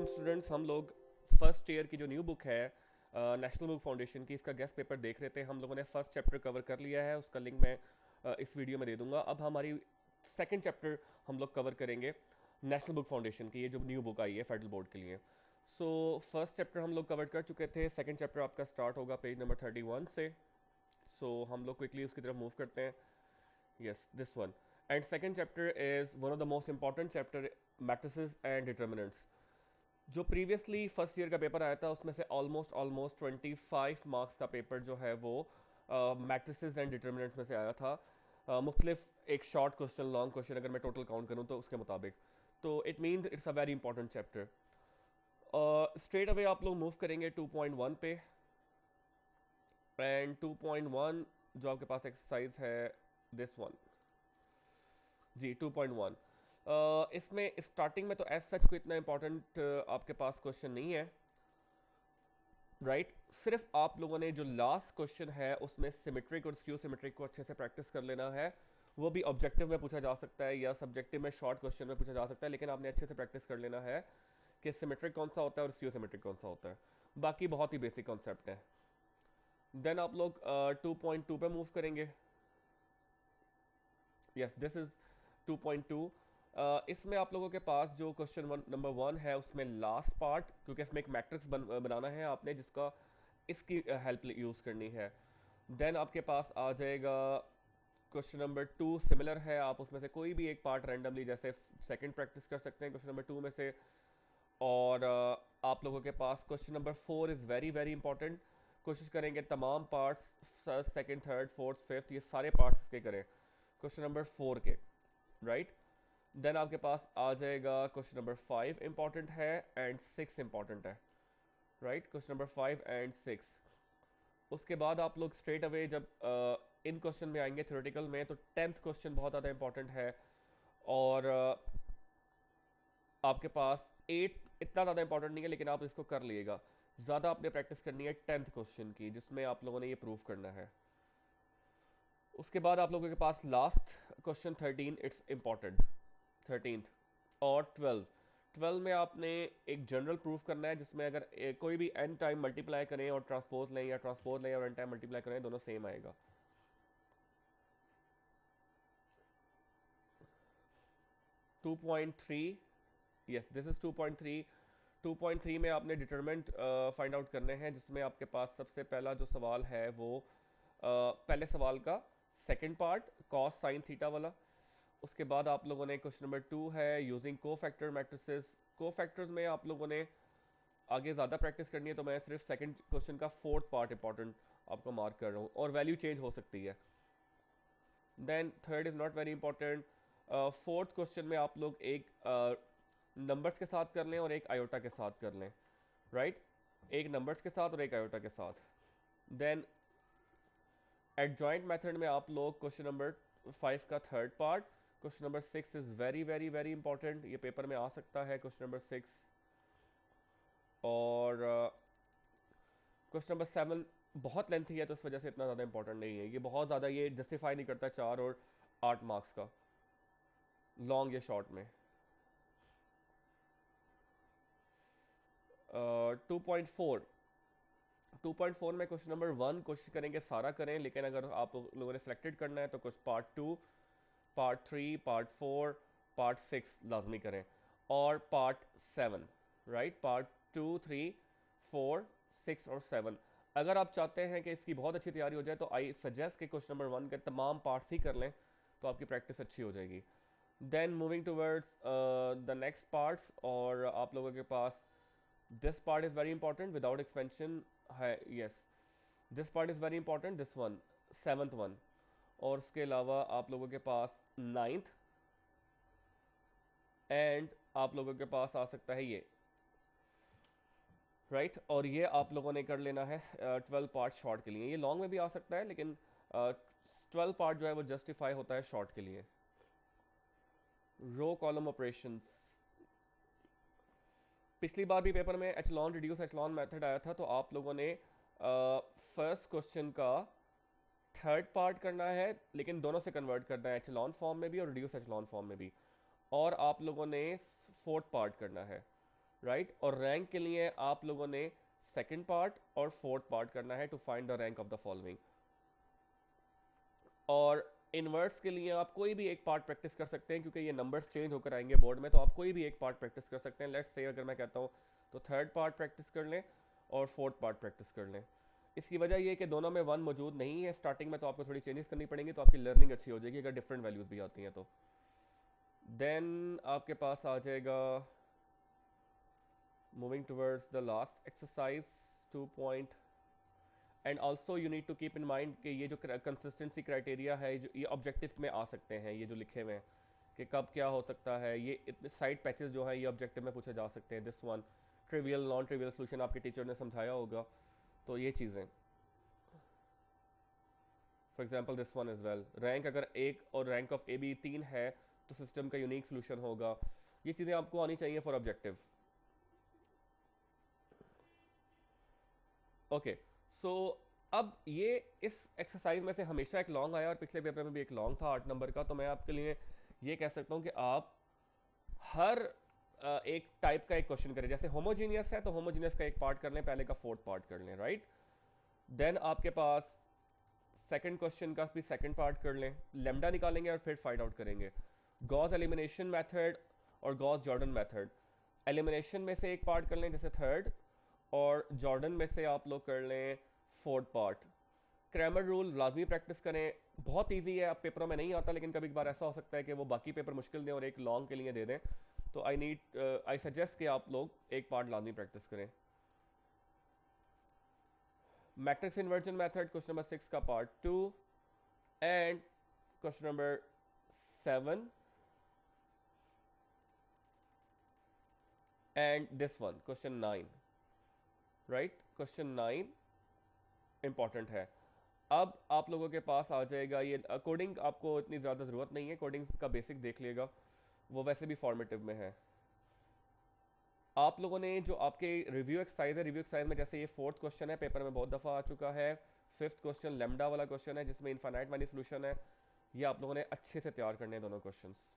Students, हम लोग first year की जो न्यू बुक है नेशनल बुक फाउंडेशन की, इसका गेस्ट पेपर देख रहे थे। हम लोगों ने फर्स्ट चैप्टर कवर कर लिया है, उसका लिंक मैं इस वीडियो में दे दूंगा। अब हमारी सेकंड चैप्टर हम लोग कवर करेंगे नेशनल बुक फाउंडेशन की, ये जो न्यू बुक आई है फेडरल बोर्ड के लिए। सो फर्स्ट चैप्टर हम लोग कवर कर चुके थे, सेकंड चैप्टर आपका स्टार्ट होगा पेज नंबर 31 से। सो हम लोग क्विकली उसकी तरफ मूव करते हैं। Yes, this one. And second chapter is one of the most important chapter, matrices and determinants. जो प्रीवियसली फर्स्ट ईयर का पेपर आया था उसमें से ऑलमोस्ट 25 मार्क्स का पेपर जो है वो मैट्रिसेस एंड डिटर्मिनेंट्स में से आया था। मुख्तलिफ एक शॉर्ट क्वेश्चन, लॉन्ग क्वेश्चन अगर मैं टोटल काउंट करूँ तो उसके मुताबिक। तो it mean it's a very important chapter. Straight away आप लोग मूव करेंगे 2.1 पे। एंड 2.1 जो आपके पास एक्सरसाइज है, दिस वन जी 2.1। इसमें स्टार्टिंग में तो एज सच कोई इतना इंपॉर्टेंट आपके पास क्वेश्चन नहीं है, राइट सिर्फ आप लोगों ने जो लास्ट क्वेश्चन है उसमें सिमेट्रिक और स्क्यू सिमेट्रिक को अच्छे से प्रैक्टिस कर लेना है। वो भी ऑब्जेक्टिव में पूछा जा सकता है या सब्जेक्टिव में शॉर्ट क्वेश्चन में पूछा जा सकता है, लेकिन आपने अच्छे से प्रैक्टिस कर लेना है कि सिमेट्रिक कौन सा होता है और स्क्यू सिमेट्रिक कौन सा होता है। बाकी बहुत ही बेसिक कॉन्सेप्ट है। देन आप लोग 2.2 पे मूव करेंगे। Yes, this is 2.2। इसमें आप लोगों के पास जो क्वेश्चन नंबर 1 है उसमें लास्ट पार्ट, क्योंकि इसमें एक मैट्रिक्स बनाना है आपने जिसका इसकी हेल्प यूज़ करनी है। देन आपके पास आ जाएगा क्वेश्चन नंबर 2, सिमिलर है, आप उसमें से कोई भी एक पार्ट रैंडमली जैसे सेकंड प्रैक्टिस कर सकते हैं क्वेश्चन नंबर 2 में से। और आप लोगों के पास question number 4 is very very important. कोशिश करेंगे तमाम parts second, third, fourth, fifth, ये सारे पार्ट्स के करें क्वेश्चन नंबर 4 के, राइट। देन आपके पास आ जाएगा क्वेश्चन नंबर 5 इंपॉर्टेंट है एंड 6 इंपॉर्टेंट है, राइट। Question number 5 and 6। उसके बाद आप लोग स्ट्रेट अवे जब इन क्वेश्चन में आएंगे थ्योरेटिकल में, तो 10th क्वेश्चन बहुत ज़्यादा इंपॉर्टेंट है। और आपके पास 8 इतना ज़्यादा इंपॉर्टेंट नहीं है, लेकिन आप इसको कर लिएगा। ज़्यादा आपने प्रैक्टिस करनी है 10th क्वेश्चन की, जिसमें आप लोगों ने ये प्रूव करना है। उसके बाद आप लोगों के पास last question 13, it's important 13th। और 12 में आपने एक जनरल प्रूफ करना है, जिसमें अगर कोई भी एन टाइम मल्टीप्लाई करें और ट्रांसपोज लें, या ट्रांसपोज लें और एन टाइम मल्टीप्लाई करें, दोनों सेम आएगा। Two point three, yes this is 2.3। 2.3 में आपने डिटरमिनेंट फाइंड आउट करने हैं, जिसमें आपके पास सबसे पहला जो सवाल है वो पहले सवाल का second part cos sine theta वाला। उसके बाद आप लोगों ने क्वेश्चन नंबर 2 है यूजिंग को फैक्टर मैट्रिसेस। को फैक्टर्स में आप लोगों ने आगे ज़्यादा प्रैक्टिस करनी है, तो मैं सिर्फ सेकंड क्वेश्चन का फोर्थ पार्ट इंपॉर्टेंट आपको मार्क कर रहा हूँ, और वैल्यू चेंज हो सकती है। Then third is not very important. Fourth question में आप लोग एक नंबर्स के साथ कर लें और एक आयोटा के साथ कर लें, राइट एक नंबर्स के साथ और एक आयोटा के साथ। देन एडजॉइंट मेथड में आप लोग क्वेश्चन नंबर 5 का third part, question number 6 is very very very important, ये पेपर में आ सकता है क्वेश्चन नंबर 6। और क्वेश्चन नंबर 7 बहुत लेंथी है, तो इस वजह से इतना ज़्यादा इंपॉर्टेंट नहीं है, ये बहुत ज़्यादा ये जस्टिफाई नहीं करता 4 और 8 मार्क्स का, लॉन्ग या शॉर्ट में। 2.4, 2.4 में क्वेश्चन नंबर 1 कोशिश करेंगे सारा करें, लेकिन अगर आप लोगों ने सेलेक्टेड करना है तो कुछ पार्ट 2, पार्ट 3, पार्ट 4, पार्ट 6 लाजमी करें, और पार्ट 7, राइट पार्ट 2, 3, 4, 6 और 7। अगर आप चाहते हैं कि इसकी बहुत अच्छी तैयारी हो जाए, तो आई सजेस्ट कि क्वेश्चन नंबर 1 के तमाम पार्ट्स ही कर लें, तो आपकी प्रैक्टिस अच्छी हो जाएगी। Then moving towards the next parts, और आप लोगों के पास this part is very important without expansion है। Yes, this part is very important, this one 7th one. और उसके अलावा आप लोगों के पास 9th, एंड आप लोगों के पास आ सकता है ये, राइट और ये आप लोगों ने कर लेना है 12 पार्ट शॉर्ट के लिए। ये लॉन्ग में भी आ सकता है, लेकिन 12 पार्ट जो है वो जस्टिफाई होता है शॉर्ट के लिए। रो कॉलम ऑपरेशंस, पिछली बार भी पेपर में एचलॉन रिड्यूस एचलॉन मेथड आया था, तो आप लोगों ने फर्स्ट क्वेश्चन का थर्ड पार्ट करना है, लेकिन दोनों से कन्वर्ट करना है, एचलॉन फॉर्म में भी और रिड्यूस एचलॉन फॉर्म में भी। और आप लोगों ने फोर्थ पार्ट करना है, राइट और रैंक के लिए आप लोगों ने सेकंड पार्ट और फोर्थ पार्ट करना है to find the rank of the following. और इनवर्स के लिए आप कोई भी एक पार्ट प्रैक्टिस कर सकते हैं क्योंकि ये नंबर्स चेंज होकर आएंगे बोर्ड में, तो आप कोई भी एक पार्ट प्रैक्टिस कर सकते हैं। लेट्स से अगर मैं कहता हूँ तो थर्ड पार्ट प्रैक्टिस कर लें और फोर्थ पार्ट प्रैक्टिस कर लें। इसकी वजह ये कि दोनों में वन मौजूद नहीं है स्टार्टिंग में, तो आपको थोड़ी चेंजेस करनी पड़ेंगी, तो आपकी लर्निंग अच्छी हो जाएगी अगर डिफरेंट वैल्यूज़ भी आती हैं तो। देन आपके पास आ जाएगा moving towards the last exercise 2 and also you need to keep in mind कि ये जो कंसिस्टेंसी क्राइटेरिया है जो ये ऑब्जेक्टिव में आ सकते हैं, ये जो लिखे हुए हैं कि कब क्या हो सकता है, ये इतने साइड पैचेस जो हैं ये ऑब्जेक्टिव में पूछे जा सकते हैं। This one trivial non trivial solution आपके टीचर ने समझाया होगा, तो ये चीज़ें for example this one is well rank अगर एक और रैंक ऑफ ए बी 3 है तो सिस्टम का यूनिक सोल्यूशन होगा। ये चीज़ें आपको आनी चाहिए फॉर ऑब्जेक्टिव। ओके सो अब ये इस एक्सरसाइज में से हमेशा एक लॉन्ग आया और पिछले पेपर में भी एक लॉन्ग था 8 नंबर का, तो मैं आपके लिए ये कह सकता हूँ कि आप हर एक टाइप का एक क्वेश्चन करें। जैसे होमोजीनियस है तो होमोजीनियस का एक पार्ट कर लें, पहले का फोर्थ पार्ट कर लें, राइट। देन आपके पास सेकंड क्वेश्चन का भी सेकंड पार्ट कर लें, लेमडा निकालेंगे और फिर फाइंड आउट करेंगे। गॉस एलिमिनेशन मेथड और गॉस जॉर्डन मेथड, एलिमिनेशन में से एक पार्ट कर लें जैसे थर्ड, और जॉर्डन में से आप लोग कर लें फोर्थ पार्ट। क्रैमर रूल लाजमी प्रैक्टिस करें, बहुत इजी है, अब पेपरों में नहीं आता लेकिन कभी कभार ऐसा हो सकता है कि वो बाकी पेपर मुश्किल दें और एक लॉन्ग के लिए दे दें, तो आई सजेस्ट कि आप लोग एक पार्ट लाजमी प्रैक्टिस करें। Matrix inversion method question number 6 का part 2 and question number 7 and this one question 9, right. Question 9 important है। अब आप लोगों के पास आ जाएगा ये कोडिंग, आपको इतनी ज़्यादा ज़रूरत नहीं है, कोडिंग का बेसिक देख लेगा, वो वैसे भी फॉर्मेटिव में है। आप लोगों ने जो आपके रिव्यू एक्सरसाइज है, रिव्यू एक्सरसाइज में जैसे ये फोर्थ क्वेश्चन है, पेपर में बहुत दफ़ा आ चुका है। फिफ्थ क्वेश्चन लेमडा वाला क्वेश्चन है जिसमें इनफाइनाइट मैनी सोल्यूशन है, ये आप लोगों ने अच्छे से तैयार करने हैं दोनों क्वेश्चंस।